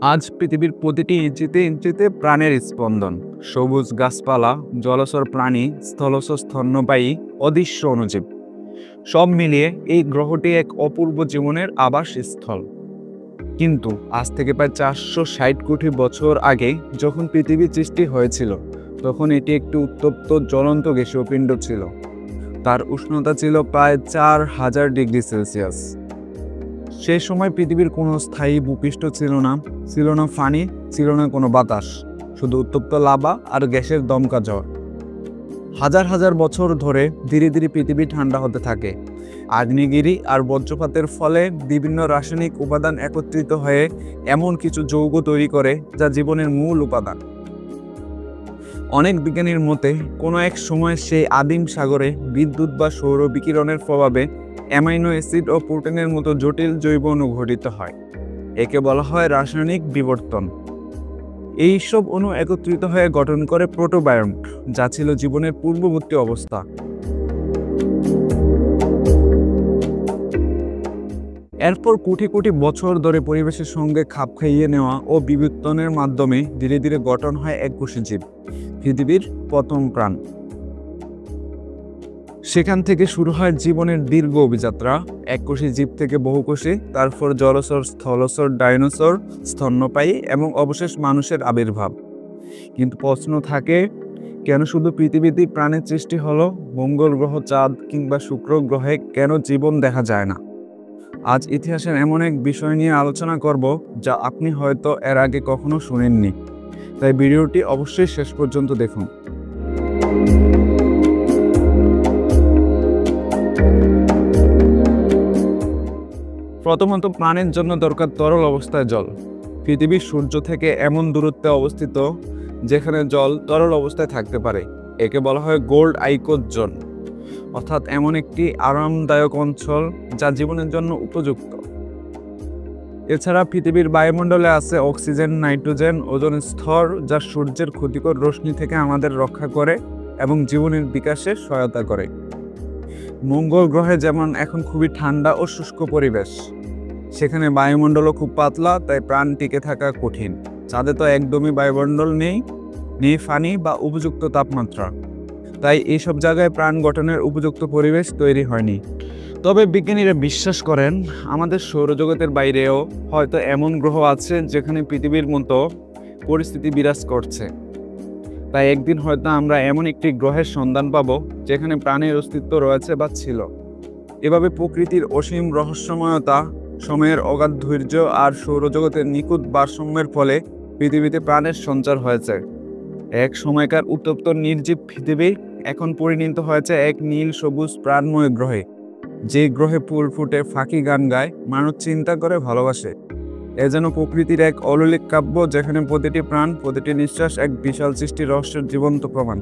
আজ পৃথিবীর প্রতিটি ইঞ্চিতে ইঞ্চিতে প্রাণের স্পন্দন। সবুজ গাছপালা, জলচর প্রাণী, স্থলচর স্তন্যপায়ী, অদৃশ্য অণুজীব, সব মিলিয়ে এই গ্রহটি এক অপূর্ব জীবনের আবাসস্থল। কিন্তু আজ থেকে প্রায় 460 কোটি বছর আগে যখন পৃথিবী সৃষ্টি হয়েছিল, তখন এটি একটি উত্তপ্ত জ্বলন্ত গ্যাসীয় পিণ্ড ছিল। তার উষ্ণতা ছিল প্রায় 4000 ডিগ্রি সেলসিয়াস। সেই সময় পৃথিবীর কোনো স্থায়ী ভূপৃষ্ঠ ছিল না, ছিল না পানি, ছিল না কোনো বাতাস, শুধু উত্তপ্ত লাভা আর গ্যাসের দমকা ঝড়। হাজার হাজার বছর ধরে ধীরে ধীরে পৃথিবী ঠান্ডা হতে থাকে। আগ্নেয়গিরি আর বজ্রপাতের ফলে বিভিন্ন রাসায়নিক উপাদান একত্রিত হয়ে এমন কিছু যৌগ তৈরি করে যা জীবনের মূল উপাদান। অনেক বিজ্ঞানীর মতে কোনো এক সময় সেই আদিম সাগরে বিদ্যুৎ বা সৌর বিকিরণের প্রভাবে অ্যামাইনো অ্যাসিড ও প্রোটিনের মতো জটিল জৈব অণু গঠিত হয়। একে বলা হয় রাসায়নিক বিবর্তন। এই সব অণু একত্রিত হয়ে গঠন করে প্রোটোবায়ন্ট, যা ছিল জীবনের পূর্ববর্তী অবস্থা। এরপর কোটি কোটি বছর ধরে পরিবেশের সঙ্গে খাপ খাইয়ে নেওয়া ও বিবর্তনের মাধ্যমে ধীরে ধীরে গঠন হয় এককোষী জীব, পৃথিবীর প্রথম প্রাণ। সেখান থেকে শুরু হয় জীবনের দীর্ঘ অভিযাত্রা। এককোষী জীব থেকে বহুকোষী, তারপর জলচর, স্থলচর, ডাইনোসর, স্তন্যপায়ী এবং অবশেষ মানুষের আবির্ভাব। কিন্তু প্রশ্ন থাকে, কেন শুধু পৃথিবীতেই প্রাণের সৃষ্টি হলো? মঙ্গল গ্রহ, চাঁদ কিংবা শুক্র গ্রহে কেন জীবন দেখা যায় না? আজ ইতিহাসের এমন এক বিষয় নিয়ে আলোচনা করব যা আপনি হয়তো এর আগে কখনো শুনেননি। তাই ভিডিওটি অবশ্যই শেষ পর্যন্ত দেখুন। প্রথমত, প্রাণের জন্য দরকার তরল অবস্থায় জল। পৃথিবী সূর্য থেকে এমন দূরত্বে অবস্থিত যেখানে জল তরল অবস্থায় থাকতে পারে। একে বলা হয় গোল্ড আইকোজ জোন, অর্থাৎ এমন একটি আরামদায়ক অঞ্চল যা জীবনের জন্য উপযুক্ত। এছাড়া পৃথিবীর বায়ুমণ্ডলে আছে অক্সিজেন, নাইট্রোজেন, ওজোন স্তর, যা সূর্যের ক্ষতিকর রশ্মি থেকে আমাদের রক্ষা করে এবং জীবনের বিকাশে সহায়তা করে। মঙ্গল গ্রহে যেমন এখন খুবই ঠান্ডা ও শুষ্ক পরিবেশ, সেখানে বায়ুমণ্ডলও খুব পাতলা, তাই প্রাণ টিকে থাকা কঠিন। চাঁদে তো একদমই বায়ুমণ্ডল নেই, পানি বা উপযুক্ত তাপমাত্রা, তাই এইসব জায়গায় প্রাণ গঠনের উপযুক্ত পরিবেশ তৈরি হয়নি। তবে বিজ্ঞানীরা বিশ্বাস করেন আমাদের সৌরজগতের বাইরেও হয়তো এমন গ্রহ আছে যেখানে পৃথিবীর মতো পরিস্থিতি বিরাজ করছে। তাই একদিন হয়তো আমরা এমন একটি গ্রহের সন্ধান পাব যেখানে প্রাণের অস্তিত্ব রয়েছে বা ছিল। এভাবে প্রকৃতির অসীম রহস্যময়তা, সময়ের অগাধ ধৈর্য আর সৌরজগতের নিখুঁত ভারসাম্যের ফলে পৃথিবীতে প্রাণের সঞ্চার হয়েছে। এক সময়কার উত্তপ্ত নির্জীব পৃথিবী এখন পরিণত হয়েছে এক নীল সবুজ প্রাণময় গ্রহে, যে গ্রহে ফুল ফুটে, পাখি গান গায়, মানুষ চিন্তা করে, ভালোবাসে। এ যেন প্রকৃতির এক অলৌকিক কাব্য, যেখানে প্রতিটি প্রাণ, প্রতিটি নিঃশ্বাস এক বিশাল সৃষ্টির রহস্যের জীবন্ত প্রমাণ।